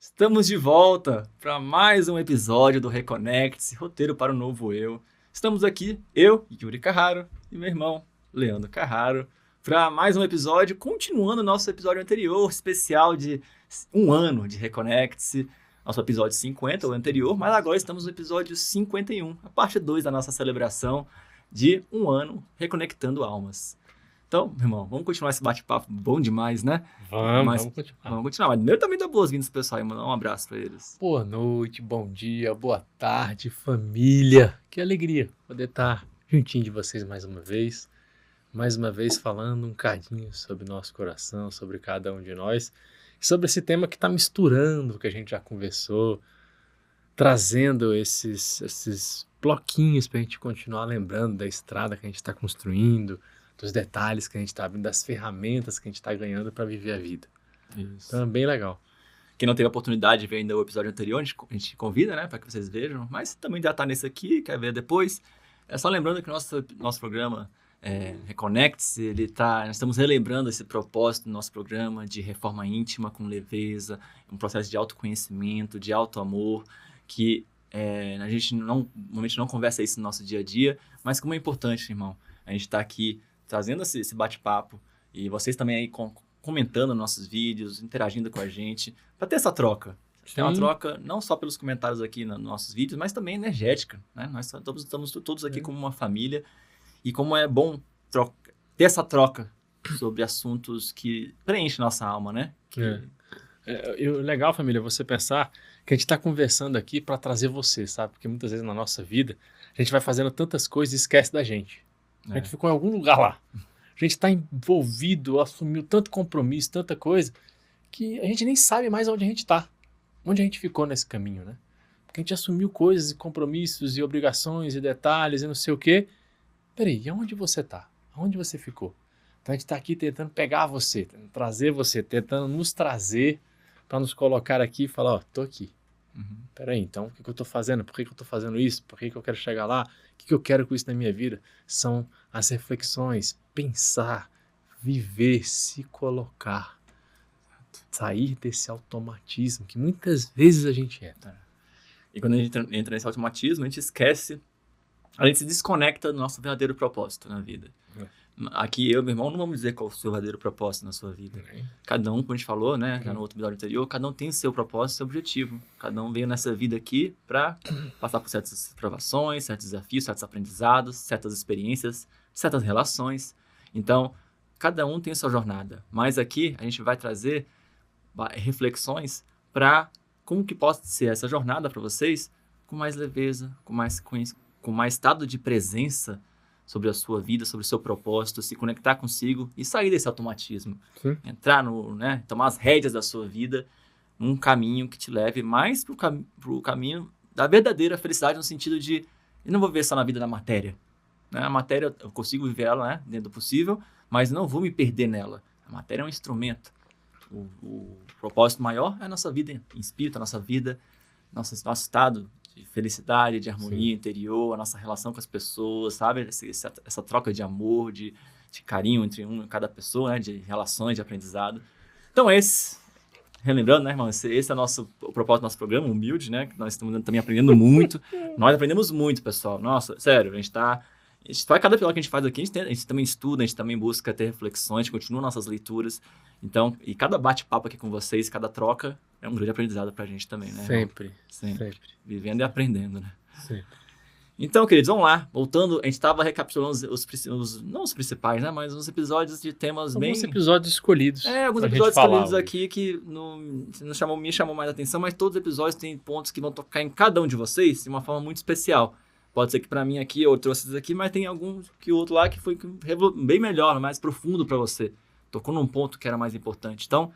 Estamos de volta para mais um episódio do Reconnect-se, roteiro para o novo eu. Estamos aqui, eu, Yuri Carraro, e meu irmão, Leandro Carraro, para mais um episódio, continuando nosso episódio anterior, especial de um ano de Reconnect-se, nosso episódio 50, o anterior, mas agora estamos no episódio 51, a parte 2 da nossa celebração de um ano reconectando almas. Então, meu irmão, vamos continuar esse bate-papo bom demais, né? Vamos continuar. Vamos continuar. Mas primeiro também dá boas-vindas pro pessoal e mandar um abraço para eles. Boa noite, bom dia, boa tarde, família. Que alegria poder estar juntinho de vocês mais uma vez falando um cadinho sobre o nosso coração, sobre cada um de nós, e sobre esse tema que está misturando o que a gente já conversou, trazendo esses bloquinhos para a gente continuar lembrando da estrada que a gente está construindo, dos detalhes que a gente está abrindo, das ferramentas que a gente está ganhando para viver a vida. Isso. Então é bem legal. Quem não teve a oportunidade de ver ainda o episódio anterior, a gente convida, né, para que vocês vejam, mas também já tá nesse aqui, quer ver depois. É só lembrando que o nosso programa Reconnect-se, nós estamos relembrando esse propósito do nosso programa de reforma íntima com leveza, um processo de autoconhecimento, de autoamor, que a gente normalmente não conversa isso no nosso dia a dia, mas como é importante, irmão, a gente está aqui trazendo esse bate-papo e vocês também aí comentando nossos vídeos, interagindo com a gente, para ter essa troca. É uma troca não só pelos comentários aqui nos nossos vídeos, mas também energética, né? Nós estamos todos aqui como uma família e como é bom ter essa troca sobre assuntos que preenchem nossa alma, né? Legal, família, você pensar que a gente está conversando aqui para trazer você, sabe? Porque muitas vezes na nossa vida a gente vai fazendo tantas coisas e esquece da gente. A gente ficou em algum lugar lá. A gente está envolvido, assumiu tanto compromisso, tanta coisa, que a gente nem sabe mais onde a gente está. Onde a gente ficou nesse caminho, né? Porque a gente assumiu coisas e compromissos e obrigações e detalhes e não sei o quê. Peraí, e aonde você está? Aonde você ficou? Então a gente está aqui tentando pegar você, tentando trazer você, tentando nos trazer para nos colocar aqui e falar, ó, tô aqui. Peraí, então o que eu estou fazendo? Por que eu estou fazendo isso? Por que eu quero chegar lá? O que eu quero com isso na minha vida? São as reflexões, pensar, viver, se colocar, sair desse automatismo que muitas vezes a gente entra. E quando a gente entra nesse automatismo, a gente esquece, a gente se desconecta do nosso verdadeiro propósito na vida. Aqui eu e meu irmão não vamos dizer qual é o seu verdadeiro propósito na sua vida. Cada um, como a gente falou, né, já no outro episódio anterior, cada um tem o seu propósito, seu objetivo. Cada um veio nessa vida aqui para passar por certas provações, certos desafios, certos aprendizados, certas experiências, certas relações. Então, cada um tem a sua jornada. Mas aqui a gente vai trazer reflexões para como que pode ser essa jornada para vocês com mais leveza, com mais estado de presença sobre a sua vida, sobre o seu propósito, se conectar consigo e sair desse automatismo. Sim. Entrar tomar as rédeas da sua vida num caminho que te leve mais pro caminho da verdadeira felicidade, no sentido de, eu não vou viver só na vida da matéria. Né? A matéria, eu consigo viver ela, né, dentro do possível, mas não vou me perder nela. A matéria é um instrumento. O propósito maior é a nossa vida em espírito, a nossa vida, nosso estado de felicidade, de harmonia interior, a nossa relação com as pessoas, sabe? Essa troca de amor, de carinho entre cada pessoa, né? De relações, de aprendizado. Então relembrando, né, irmão, esse é o propósito do nosso programa, humilde, né? Que nós estamos também aprendendo muito. Nós aprendemos muito, pessoal. Nossa, sério, a gente faz cada episódio que a gente faz aqui, a gente também estuda, a gente também busca ter reflexões, a gente continua nossas leituras. Então, e cada bate-papo aqui com vocês, cada troca, é um grande aprendizado pra gente também, né? Sempre. Vivendo e aprendendo, né? Sempre. Então, queridos, vamos lá. Voltando, a gente estava recapitulando não os principais, né? Mas uns episódios de temas alguns episódios escolhidos. Alguns episódios escolhidos aqui que me chamou mais a atenção, mas todos os episódios têm pontos que vão tocar em cada um de vocês de uma forma muito especial. Pode ser que pra mim aqui eu trouxe esses aqui, mas tem algum que outro lá que foi bem melhor, mais profundo pra você. Tocou num ponto que era mais importante. Então,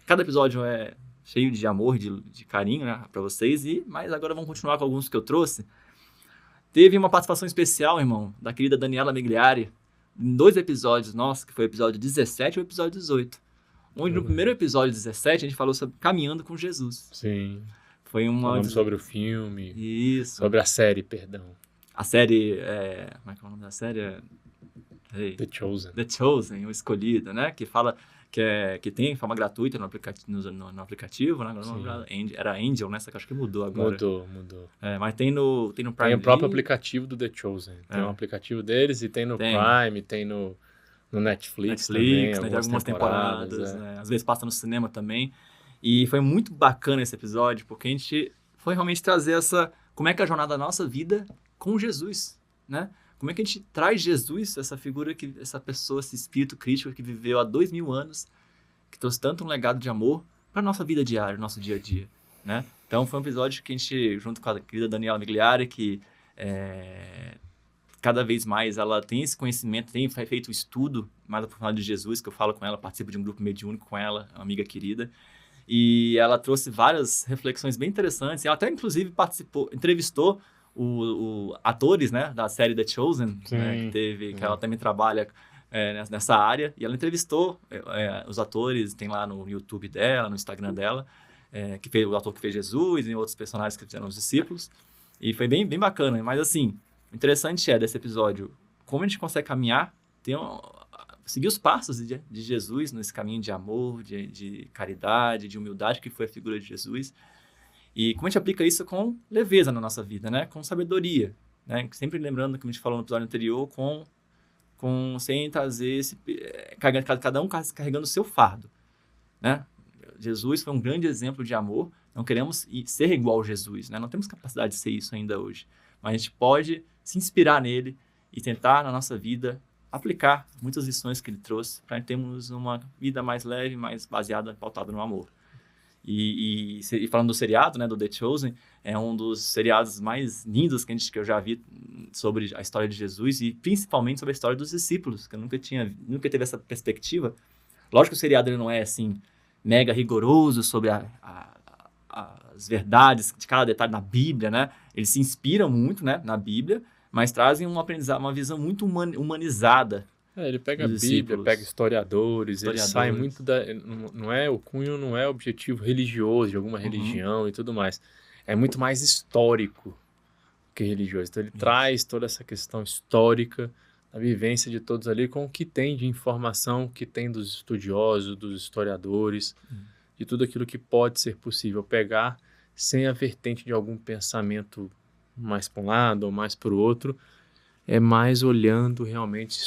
cada episódio é cheio de amor, de carinho, né, pra vocês. Mas agora vamos continuar com alguns que eu trouxe. Teve uma participação especial, irmão, da querida Daniela Migliari, em 2 episódios nossos, que foi o episódio 17 e o episódio 18. Onde no primeiro episódio 17 a gente falou sobre caminhando com Jesus. Sim. Foi falando sobre o filme. Isso. Sobre a série, perdão. A série, como é que é o nome da série? The Chosen. The Chosen, o Escolhido, né? Que fala que tem forma gratuita no aplicativo, né? Era Angel, né? Só que acho que mudou agora. Mudou. Mas tem no Prime Tem o próprio Video. aplicativo do The Chosen. Tem um aplicativo deles e tem no Prime, tem no Netflix também, né? Tem algumas temporadas. Né? Às vezes passa no cinema também. E foi muito bacana esse episódio, porque a gente foi realmente trazer como é que é a jornada da nossa vida com Jesus, né? Como é que a gente traz Jesus, essa figura, essa pessoa, esse espírito crítico que viveu há 2000 anos, que trouxe tanto um legado de amor para a nossa vida diária, nosso dia a dia, né? Então foi um episódio que a gente, junto com a querida Daniela Migliari, que cada vez mais ela tem esse conhecimento, tem feito o estudo mais aprofundado de Jesus, que eu falo com ela, participo de um grupo mediúnico com ela, uma amiga querida, e ela trouxe várias reflexões bem interessantes, e ela até inclusive entrevistou atores, né, da série The Chosen, né, que ela também trabalha nessa área, e ela entrevistou os atores, tem lá no YouTube dela, no Instagram dela, o ator que fez Jesus e outros personagens que fizeram os discípulos, e foi bem, bem bacana. Mas assim, o interessante desse episódio, como a gente consegue caminhar, seguir os passos de Jesus nesse caminho de amor, de caridade, de humildade, que foi a figura de Jesus. E como a gente aplica isso com leveza na nossa vida, né? Com sabedoria, né? Sempre lembrando, como a gente falou no episódio anterior, sem trazer cada um carregando o seu fardo, né? Jesus foi um grande exemplo de amor. Não queremos ser igual a Jesus, né? Não temos capacidade de ser isso ainda hoje. Mas a gente pode se inspirar nele e tentar, na nossa vida, aplicar muitas lições que ele trouxe para termos uma vida mais leve, mais baseada, pautada no amor. E falando do seriado, né, do The Chosen, é um dos seriados mais lindos que eu já vi sobre a história de Jesus e principalmente sobre a história dos discípulos, que eu nunca teve essa perspectiva. Lógico que o seriado ele não é assim mega rigoroso sobre as verdades de cada detalhe na Bíblia, né? Eles se inspiram muito, né, na Bíblia, mas trazem uma visão muito humanizada. Ele pega a Bíblia, pega historiadores, ele sai muito o cunho não é objetivo religioso de alguma religião e tudo mais. É muito mais histórico que religioso. Então ele traz toda essa questão histórica, a vivência de todos ali com o que tem de informação, que tem dos estudiosos, dos historiadores, de tudo aquilo que pode ser possível pegar sem a vertente de algum pensamento mais para um lado ou mais para o outro. É mais olhando realmente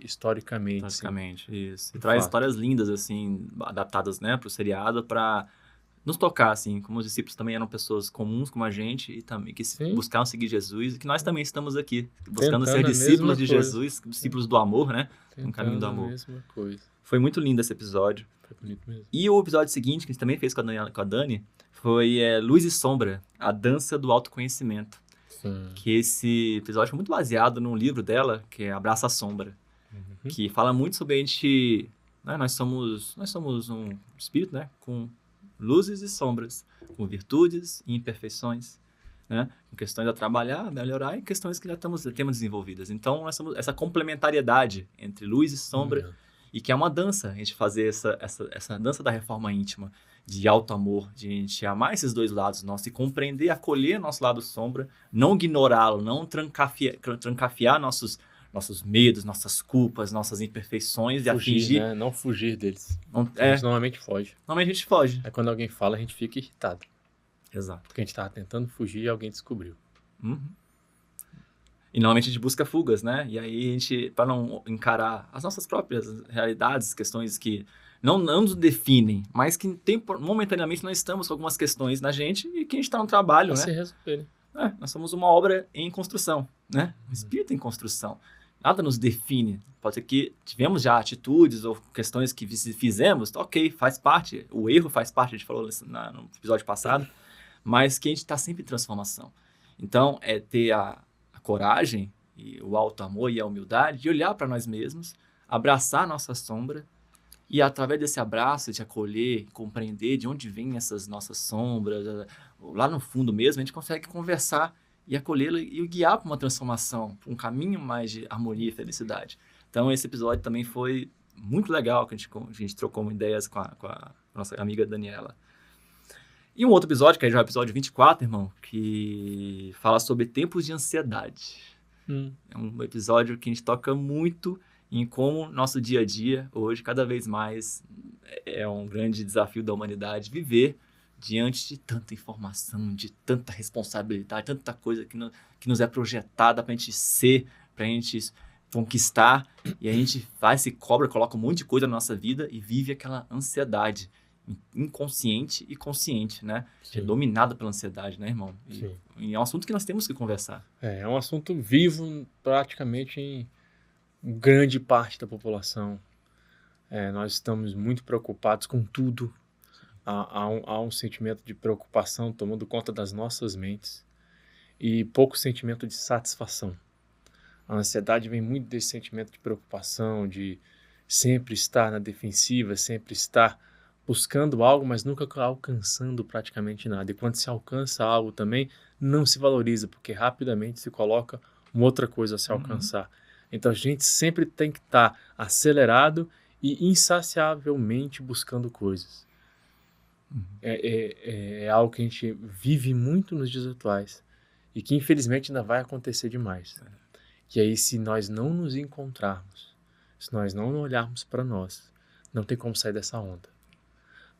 historicamente. Basicamente, isso. E traz histórias lindas, assim, adaptadas, né, para o seriado, para nos tocar, assim, como os discípulos também eram pessoas comuns como a gente e também que buscavam seguir Jesus e que nós também estamos aqui, buscando ser discípulos de Jesus, discípulos do amor, né, no caminho do amor. Mesma coisa. Foi muito lindo esse episódio. Foi bonito mesmo. E o episódio seguinte, que a gente também fez com a Dani, foi Luz e Sombra, a dança do autoconhecimento. Que esse episódio foi muito baseado num livro dela, que é Abraça a Sombra, que fala muito sobre a gente, né, nós somos um espírito, né, com luzes e sombras, com virtudes e imperfeições, né, com questões a trabalhar, a melhorar e questões que já temos desenvolvidas. Então, nós somos essa complementariedade entre luz e sombra, e que é uma dança, a gente fazer essa dança da reforma íntima, de alto amor, de a gente amar esses dois lados nossos e compreender, acolher nosso lado sombra, não ignorá-lo, não trancafiar nossos medos, nossas culpas, nossas imperfeições e fingir, né? Não fugir deles. A gente normalmente foge. Normalmente a gente foge. Aí quando alguém fala, a gente fica irritado. Exato. Porque a gente estava tentando fugir e alguém descobriu. E normalmente a gente busca fugas, né? E aí a gente, para não encarar as nossas próprias realidades, questões que não nos definem, mas que momentaneamente nós estamos com algumas questões na gente e que a gente está no trabalho, né? Se resolver. Nós somos uma obra em construção, né? Um espírito em construção. Nada nos define. Pode ser que tivemos já atitudes ou questões que fizemos, ok, faz parte, o erro faz parte, a gente falou no episódio passado, mas que a gente está sempre em transformação. Então, é ter a coragem, e o alto amor e a humildade de olhar para nós mesmos, abraçar a nossa sombra, e através desse abraço, de acolher, compreender de onde vêm essas nossas sombras, lá no fundo mesmo, a gente consegue conversar e acolhê-la e guiar para uma transformação, para um caminho mais de harmonia e felicidade. Então, esse episódio também foi muito legal, que a gente trocou ideias com a nossa amiga Daniela. E um outro episódio, que é já o episódio 24, irmão, que fala sobre tempos de ansiedade. É um episódio que a gente toca muito em como nosso dia a dia, hoje, cada vez mais, é um grande desafio da humanidade viver diante de tanta informação, de tanta responsabilidade, tanta coisa que nos é projetada para a gente ser, para a gente conquistar, e a gente vai, se cobra, coloca um monte de coisa na nossa vida e vive aquela ansiedade inconsciente e consciente, né? É dominada pela ansiedade, né, irmão? E é um assunto que nós temos que conversar. É um assunto vivo praticamente em grande parte da população. Nós estamos muito preocupados com tudo. Há um sentimento de preocupação tomando conta das nossas mentes e pouco sentimento de satisfação. A ansiedade vem muito desse sentimento de preocupação, de sempre estar na defensiva, sempre estar buscando algo, mas nunca alcançando praticamente nada. E quando se alcança algo também, não se valoriza, porque rapidamente se coloca uma outra coisa a se alcançar. Então a gente sempre tem que estar acelerado e insaciavelmente buscando coisas. É algo que a gente vive muito nos dias atuais e que infelizmente ainda vai acontecer demais. Que aí, se nós não nos encontrarmos, se nós não olharmos para nós, não tem como sair dessa onda.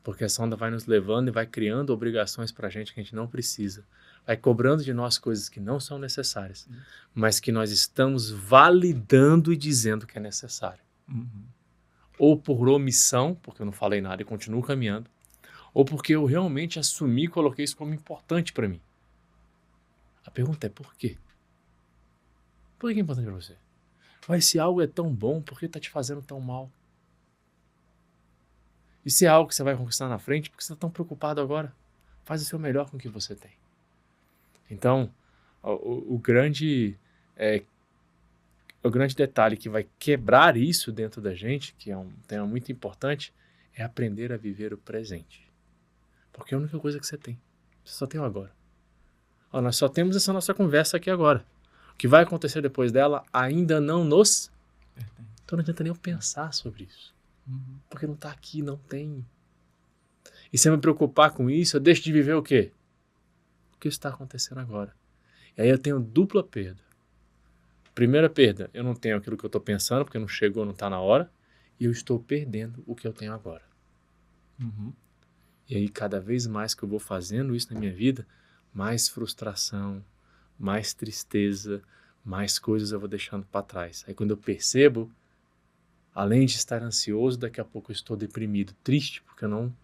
Porque essa onda vai nos levando e vai criando obrigações para a gente que a gente não precisa. Vai cobrando de nós coisas que não são necessárias, mas que nós estamos validando e dizendo que é necessário. Ou por omissão, porque eu não falei nada e continuo caminhando, ou porque eu realmente assumi e coloquei isso como importante para mim. A pergunta é por quê? Por que é importante para você? Mas se algo é tão bom, por que está te fazendo tão mal? E se é algo que você vai conquistar na frente, por que você está tão preocupado agora? Faz o seu melhor com o que você tem. Então, o grande detalhe que vai quebrar isso dentro da gente, que é um tema muito importante, é aprender a viver o presente. Porque é a única coisa que você tem. Você só tem o agora. Nós só temos essa nossa conversa aqui agora. O que vai acontecer depois dela ainda não nos... Então não adianta nem eu pensar sobre isso. Porque não está aqui, não tem. E se eu me preocupar com isso, eu deixo de viver o quê? O que está acontecendo agora. E aí eu tenho dupla perda. Primeira perda, eu não tenho aquilo que eu estou pensando, porque não chegou, não está na hora. E eu estou perdendo o que eu tenho agora. E aí cada vez mais que eu vou fazendo isso na minha vida, mais frustração, mais tristeza, mais coisas eu vou deixando para trás. Aí quando eu percebo, além de estar ansioso, daqui a pouco eu estou deprimido, triste, porque eu não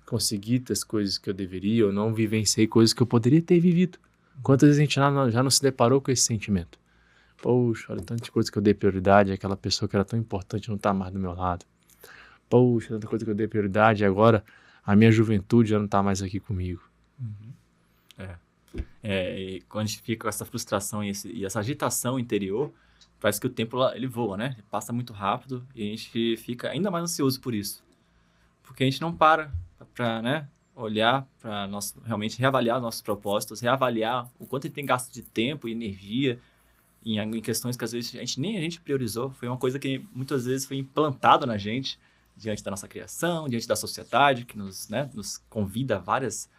consegui ter as coisas que eu deveria, ou não vivenciei coisas que eu poderia ter vivido. Quantas vezes a gente já não se deparou com esse sentimento? Poxa, olha tantas coisas que eu dei prioridade, aquela pessoa que era tão importante não está mais do meu lado. Poxa, tanta coisa que eu dei prioridade, e agora a minha juventude já não está mais aqui comigo. E quando a gente fica com essa frustração e essa agitação interior, parece que o tempo ele voa, né? Ele passa muito rápido e a gente fica ainda mais ansioso por isso. Porque a gente não para né, olhar para realmente reavaliar nossos propósitos, reavaliar o quanto a gente tem gasto de tempo e energia em questões que às vezes nem a gente priorizou. Foi uma coisa que muitas vezes foi implantada na gente diante da nossa criação, diante da sociedade, que nos convida a vários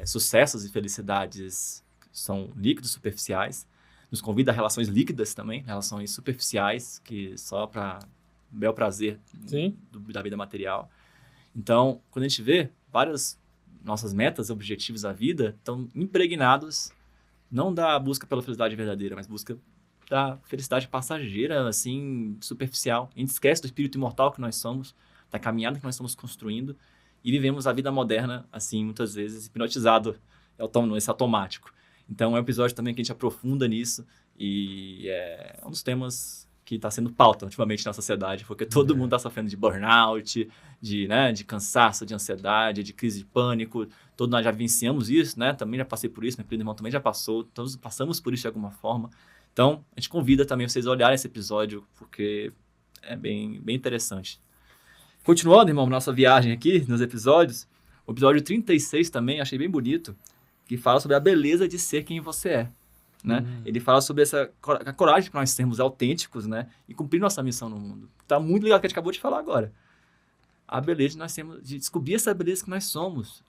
sucessos e felicidades que são líquidos, superficiais. Nos convida a relações líquidas também, relações superficiais, que só para bel prazer da vida material. Então, quando a gente vê, várias nossas metas, objetivos da vida estão impregnados, não da busca pela felicidade verdadeira, mas busca da felicidade passageira, assim, superficial. A gente esquece do espírito imortal que nós somos, da caminhada que nós estamos construindo, e vivemos a vida moderna, assim, muitas vezes, hipnotizado, esse automático. Então, é um episódio também que a gente aprofunda nisso, e é um dos temas que está sendo pauta ultimamente na sociedade, porque todo mundo está sofrendo de burnout, de cansaço, de ansiedade, de crise de pânico. Todos nós já vivenciamos isso, né? Também já passei por isso, meu primo irmão também já passou, todos passamos por isso de alguma forma. Então, a gente convida também vocês a olharem esse episódio, porque é bem interessante. Continuando, irmão, nossa viagem aqui nos episódios, o episódio 36 também, achei bem bonito, que fala sobre a beleza de ser quem você é. Né? Ele fala sobre a coragem para nós sermos autênticos, né? E cumprir nossa missão no mundo. Tá muito legal o que a gente acabou de falar agora. A beleza de nós temos, de descobrir essa beleza que nós somos,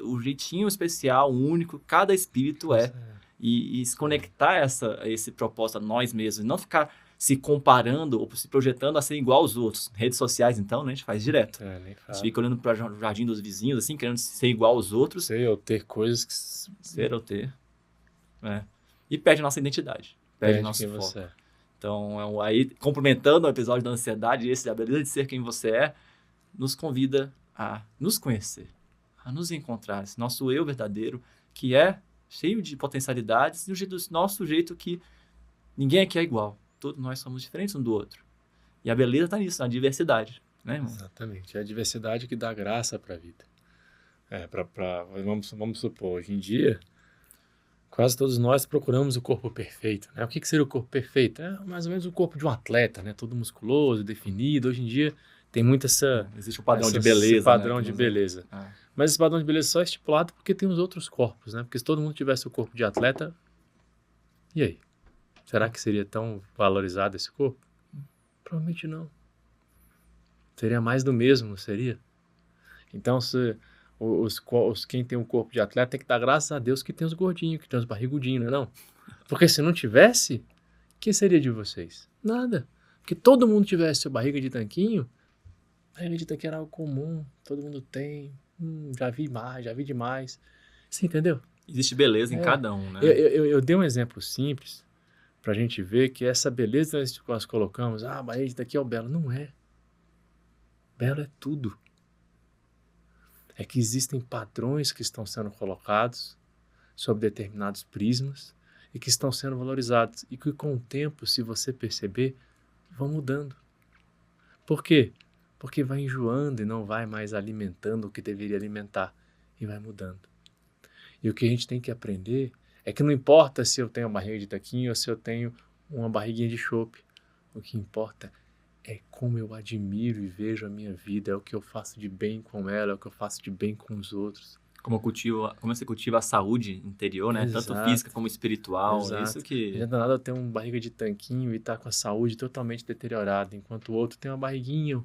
o jeitinho especial, único, cada espírito é. E se conectar a esse propósito a nós mesmos, não ficar se comparando ou se projetando a ser igual aos outros. Redes sociais, então, né, a gente faz direto. Nem A fala. gente fica olhando para o jardim dos vizinhos, assim, querendo ser igual aos outros. Sei, ou ter coisas que... Ser ou ter. E perde a nossa identidade. Perde nosso foco. Você é. Então, aí, complementando o episódio da ansiedade, esse da beleza de ser quem você é, nos convida a nos conhecer, a nos encontrar, esse nosso eu verdadeiro, que é cheio de potencialidades, e do nosso jeito que ninguém aqui é igual. Todos nós somos diferentes um do outro. E a beleza está nisso, na diversidade. Né, irmão? Exatamente. É a diversidade que dá graça para a vida. Vamos supor, hoje em dia, quase todos nós procuramos o corpo perfeito. Né? O que seria o corpo perfeito? É mais ou menos o corpo de um atleta, né? Todo musculoso, definido. Hoje em dia tem muito existe o padrão de beleza. Esse padrão de beleza. Mas esse padrão de beleza só é estipulado porque tem os outros corpos, né? Porque se todo mundo tivesse o corpo de atleta, e aí? Será que seria tão valorizado esse corpo? Provavelmente não. Seria mais do mesmo, seria? Então, se quem tem um corpo de atleta tem que dar graças a Deus que tem os gordinhos, que tem os barrigudinhos, não é não? Porque se não tivesse, o que seria de vocês? Nada. Porque todo mundo tivesse a barriga de tanquinho, barriga de tanquinho era algo comum, todo mundo tem, já vi demais. Você entendeu? Existe beleza em cada um, né? Eu dei um exemplo simples pra gente ver que essa beleza que nós colocamos, a barriga de tanquinho é o belo. Não é. Belo é tudo. É que existem padrões que estão sendo colocados sob determinados prismas e que estão sendo valorizados e que com o tempo, se você perceber, vão mudando. Por quê? Porque vai enjoando e não vai mais alimentando o que deveria alimentar e vai mudando. E o que a gente tem que aprender é que não importa se eu tenho uma barriga de taquinho ou se eu tenho uma barriguinha de chope. O que importa é como eu admiro e vejo a minha vida, é o que eu faço de bem com ela, é o que eu faço de bem com os outros. Como você cultiva a saúde interior, né? Exato. Tanto física como espiritual. Exato. É isso que... Não adianta nada eu ter uma barriga de tanquinho e estar com a saúde totalmente deteriorada, enquanto o outro tem uma barriguinha,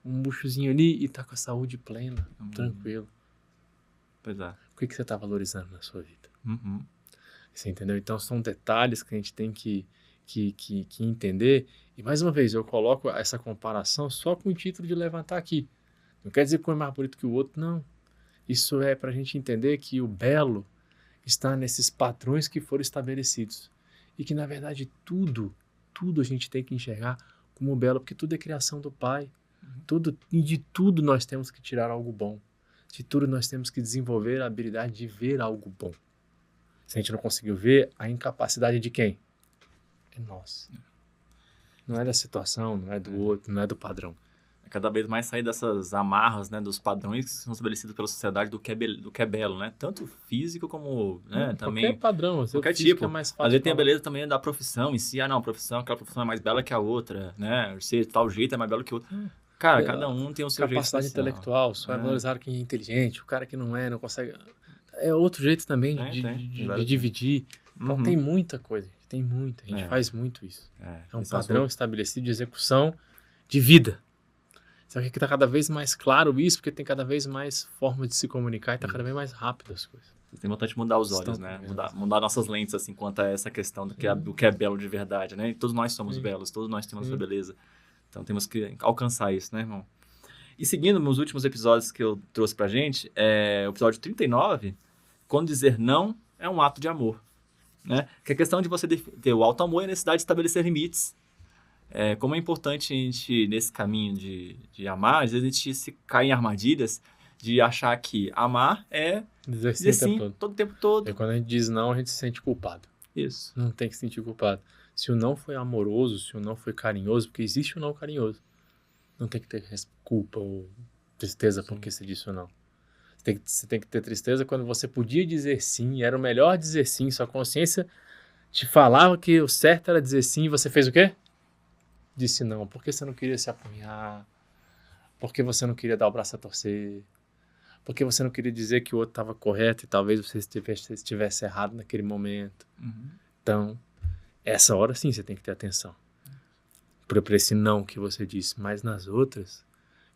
um buchozinho ali e está com a saúde plena, tranquilo. Pois é. O que você está valorizando na sua vida? Uhum. Você entendeu? Então são detalhes que a gente tem que entender. E mais uma vez, eu coloco essa comparação só com o título de levantar aqui. Não quer dizer que um é mais bonito que o outro, não. Isso é para a gente entender que o belo está nesses padrões que foram estabelecidos. E que, na verdade, tudo a gente tem que enxergar como belo, porque tudo é criação do Pai. E de tudo nós temos que tirar algo bom. De tudo nós temos que desenvolver a habilidade de ver algo bom. Se a gente não conseguiu ver, a incapacidade de quem? É nossa. Não é da situação, não é do outro, não é do padrão. É cada vez mais sair dessas amarras, né, dos padrões que são estabelecidos pela sociedade do que é belo, né? Tanto físico como, né, também... Qualquer padrão, qualquer tipo. É mais fácil. Às vezes tem a beleza também da profissão em si. Não, aquela profissão é mais bela que a outra, né? Ser tal jeito é mais belo que o outro. Cara, cada um tem o seu jeito. Capacidade intelectual, só é valorizado quem é inteligente. O cara que não consegue... É outro jeito também de dividir. Então tem muita coisa. Tem muita. A gente faz muito isso. É um padrão estabelecido de execução de vida. Só que está cada vez mais claro isso, porque tem cada vez mais formas de se comunicar e está cada vez mais rápido as coisas. Tem vontade de mudar os olhos, né? Mudar nossas lentes, assim, quanto a essa questão do que é belo de verdade, né? E todos nós somos belos, todos nós temos essa beleza. Então temos que alcançar isso, né, irmão? E seguindo meus últimos episódios que eu trouxe pra gente, o episódio 39, quando dizer não é um ato de amor, né? Que a questão de você ter o alto amor é a necessidade de estabelecer limites. Como é importante a gente, nesse caminho de amar, às vezes a gente se cai em armadilhas de achar que amar é dizer sim todo o tempo todo. E quando a gente diz não, a gente se sente culpado. Isso. Não tem que se sentir culpado. Se o não foi amoroso, se o não foi carinhoso, porque existe o não carinhoso, não tem que ter culpa ou tristeza porque você disse o não. Você tem que ter tristeza quando você podia dizer sim, era o melhor dizer sim, sua consciência te falava que o certo era dizer sim e você fez o quê? Disse não, porque você não queria se apunhar, porque você não queria dar o braço a torcer, porque você não queria dizer que o outro estava correto e talvez você estivesse errado naquele momento. Então, essa hora sim você tem que ter atenção para esse não que você disse, mas nas outras,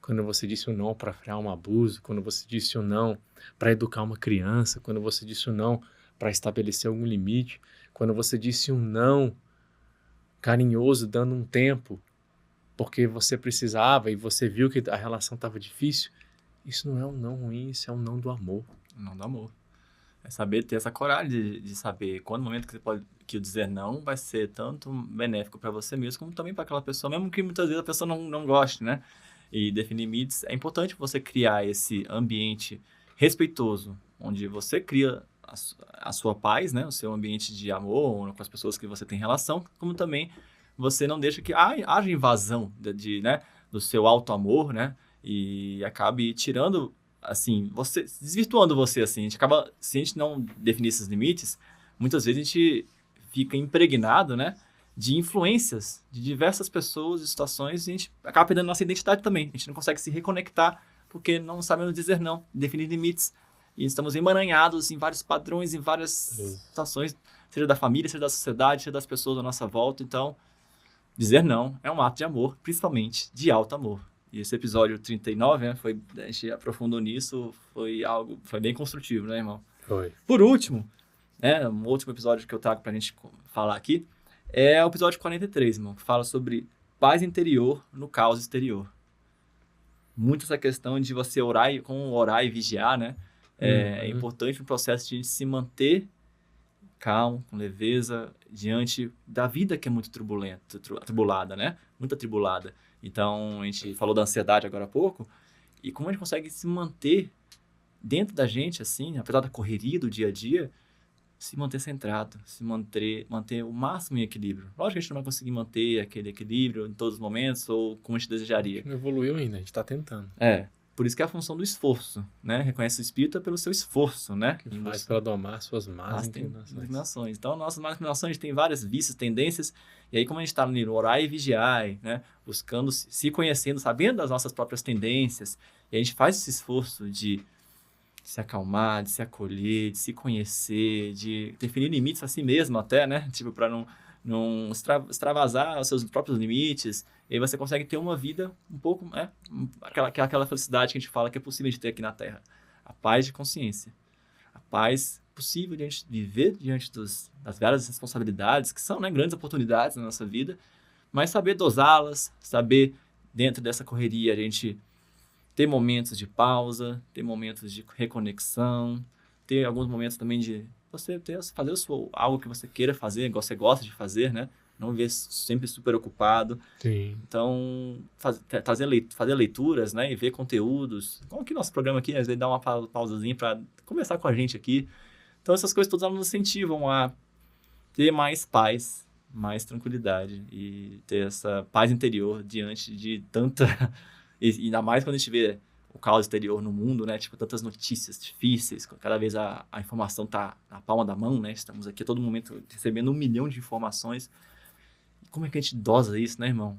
quando você disse o não para frear um abuso, quando você disse o não para educar uma criança, quando você disse o não para estabelecer algum limite, quando você disse um não carinhoso, dando um tempo, porque você precisava e você viu que a relação estava difícil, isso não é um não ruim, isso é um não do amor. Não dá amor. É saber ter essa coragem de saber quando o momento que você pode, que o dizer não vai ser tanto benéfico para você mesmo, como também para aquela pessoa, mesmo que muitas vezes a pessoa não goste, né? E definir limites, é importante você criar esse ambiente respeitoso, onde você cria a sua paz, né? O seu ambiente de amor com as pessoas que você tem relação, como também você não deixa que haja invasão né? Do seu auto-amor, né? E acabe tirando assim, você desvirtuando você, assim, a gente acaba, se a gente não definir esses limites, muitas vezes a gente fica impregnado, né, de influências de diversas pessoas e situações e a gente acaba perdendo nossa identidade também, a gente não consegue se reconectar porque não sabemos dizer não, definir limites e estamos emaranhados em vários padrões, em várias situações, seja da família, seja da sociedade, seja das pessoas à nossa volta, então dizer não é um ato de amor, principalmente de alto amor. E esse episódio 39, né, a gente aprofundou nisso, foi bem construtivo, né, irmão? Foi. Por último, né, um último episódio que eu trago pra gente falar aqui, é o episódio 43, irmão, que fala sobre paz interior no caos exterior. Muito essa questão de você orar e vigiar, né? É importante no processo de se manter calmo, com leveza, diante da vida que é muito atribulada, né? Muito atribulada. Então, a gente falou da ansiedade agora há pouco, e como a gente consegue se manter dentro da gente, assim, apesar da correria do dia a dia, se manter centrado, se manter o máximo em equilíbrio. Lógico que a gente não vai conseguir manter aquele equilíbrio em todos os momentos, ou como a gente desejaria. Não evoluiu ainda, a gente está tentando. Por isso que é a função do esforço, né? Reconhece o espírito pelo seu esforço, né? Que faz para domar suas más inclinações. Então, nossas más inclinações, a gente tem vários vícios, tendências, e aí como a gente está no orar e vigiar, né? Buscando, se conhecendo, sabendo das nossas próprias tendências, e a gente faz esse esforço de se acalmar, de se acolher, de se conhecer, de definir limites a si mesmo até, né? Tipo, para não extravasar os seus próprios limites, e aí você consegue ter uma vida um pouco, aquela felicidade que a gente fala que é possível de ter aqui na Terra. A paz de consciência. A paz possível de a gente viver diante das várias responsabilidades, que são, né, grandes oportunidades na nossa vida, mas saber dosá-las, saber, dentro dessa correria, a gente ter momentos de pausa, ter momentos de reconexão, ter alguns momentos também de você fazer algo que você queira fazer, que você gosta de fazer, né? Não viver sempre super ocupado. Sim. Então, fazer leituras, né? E ver conteúdos. Como que nosso programa aqui, às vezes, dá uma pausazinha para conversar com a gente aqui. Então, essas coisas todas nos incentivam a ter mais paz, mais tranquilidade e ter essa paz interior diante de tanta... E ainda mais quando a gente vê o caos exterior no mundo, né? Tipo, tantas notícias difíceis, cada vez a informação tá na palma da mão, né? Estamos aqui a todo momento recebendo 1 milhão de informações. E como é que a gente dosa isso, né, irmão?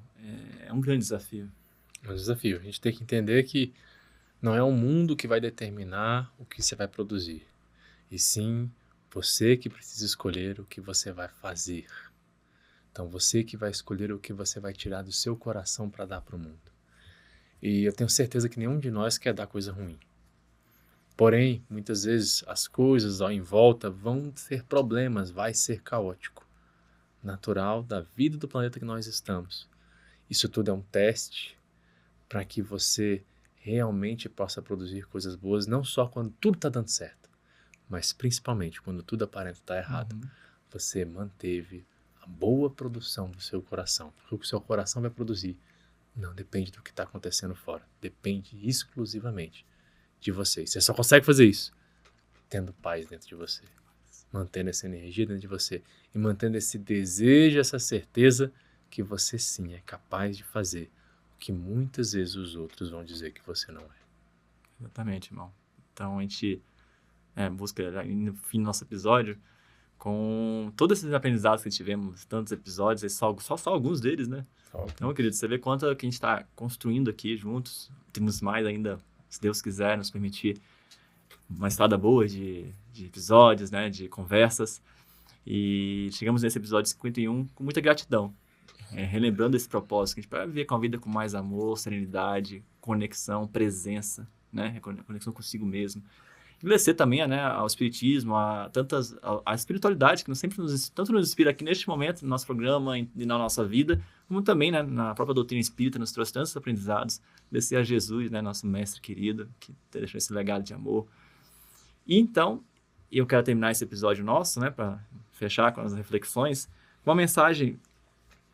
É um grande desafio. É um desafio. A gente tem que entender que não é o mundo que vai determinar o que você vai produzir, e sim você que precisa escolher o que você vai fazer. Então, você que vai escolher o que você vai tirar do seu coração para dar para o mundo. E eu tenho certeza que nenhum de nós quer dar coisa ruim. Porém, muitas vezes as coisas em volta vão ter problemas, vai ser caótico. Natural da vida do planeta que nós estamos. Isso tudo é um teste para que você realmente possa produzir coisas boas, não só quando tudo está dando certo, mas principalmente quando tudo aparenta estar errado. Você manteve a boa produção do seu coração. Porque o que o seu coração vai produzir não depende do que está acontecendo fora. Depende exclusivamente de você. Você só consegue fazer isso tendo paz dentro de você. Mantendo essa energia dentro de você. E mantendo esse desejo, essa certeza que você sim é capaz de fazer o que muitas vezes os outros vão dizer que você não é. Exatamente, irmão. Então a gente busca, no fim do nosso episódio, com todos esses aprendizados que tivemos, tantos episódios, só alguns deles, né? Então, querido, você vê quanto que a gente está construindo aqui juntos. Temos mais ainda, se Deus quiser, nos permitir uma estrada boa de episódios, né? De conversas. E chegamos nesse episódio 51 com muita gratidão. Relembrando esse propósito, que a gente vai viver com a vida com mais amor, serenidade, conexão, presença, né? Conexão consigo mesmo. envelhecer também, né, ao espiritismo, a espiritualidade que sempre tanto nos inspira aqui neste momento, no nosso programa e na nossa vida, como também, né, na própria doutrina espírita, nos trouxe tantos aprendizados, agradecer a Jesus, né, nosso mestre querido, que deixou esse legado de amor. E então, eu quero terminar esse episódio nosso, né, para fechar com as reflexões, com uma mensagem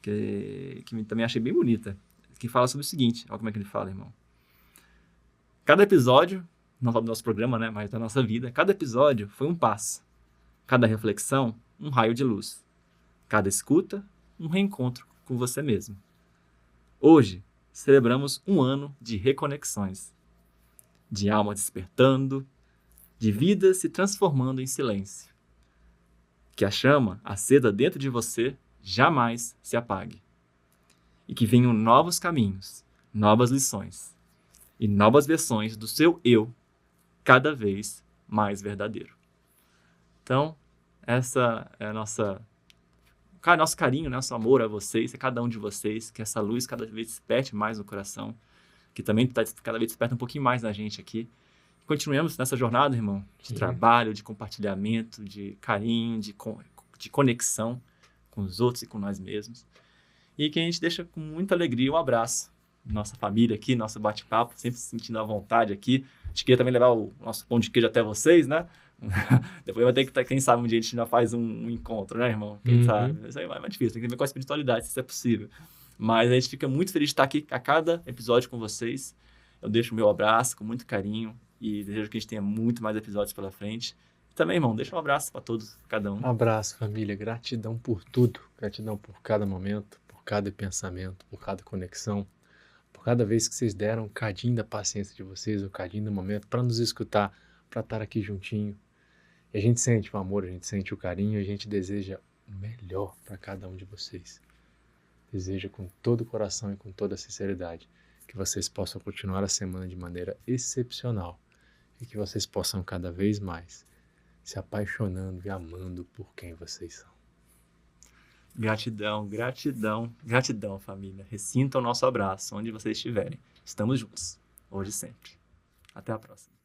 que também achei bem bonita, que fala sobre o seguinte, olha como é que ele fala, irmão. Cada episódio, não só do nosso programa, né, mas da nossa vida, cada episódio foi um passo. Cada reflexão, um raio de luz. Cada escuta, um reencontro com você mesmo. Hoje, celebramos um ano de reconexões. De alma despertando, de vida se transformando em silêncio. Que a chama acesa dentro de você jamais se apague. E que venham novos caminhos, novas lições e novas versões do seu eu cada vez mais verdadeiro. Então, essa é nosso carinho, nosso amor a vocês, a cada um de vocês, que essa luz cada vez desperte mais no coração, que também cada vez desperta um pouquinho mais na gente aqui. Continuemos nessa jornada, irmão, de trabalho, de compartilhamento, de carinho, de conexão com os outros e com nós mesmos. E que a gente deixa com muita alegria um abraço. Nossa família aqui, nosso bate-papo, sempre se sentindo à vontade aqui. A gente queria também levar o nosso pão de queijo até vocês, né? Depois vai ter que, quem sabe, um dia a gente já faz um encontro, né, irmão? Quem sabe? Isso aí vai mais difícil, tem que ver com a espiritualidade, se isso é possível. Mas a gente fica muito feliz de estar aqui a cada episódio com vocês. Eu deixo o meu abraço com muito carinho e desejo que a gente tenha muito mais episódios pela frente. E também, irmão, deixa um abraço para todos, cada um. Abraço, família. Gratidão por tudo. Gratidão por cada momento, por cada pensamento, por cada conexão. Por cada vez que vocês deram um cadinho da paciência de vocês, um cadinho do momento para nos escutar, para estar aqui juntinho. E a gente sente o amor, a gente sente o carinho, a gente deseja o melhor para cada um de vocês. Desejo com todo o coração e com toda a sinceridade que vocês possam continuar a semana de maneira excepcional e que vocês possam cada vez mais se apaixonando e amando por quem vocês são. Gratidão, gratidão, gratidão, família. Ressintam o nosso abraço onde vocês estiverem. Estamos juntos, hoje e sempre. Até a próxima.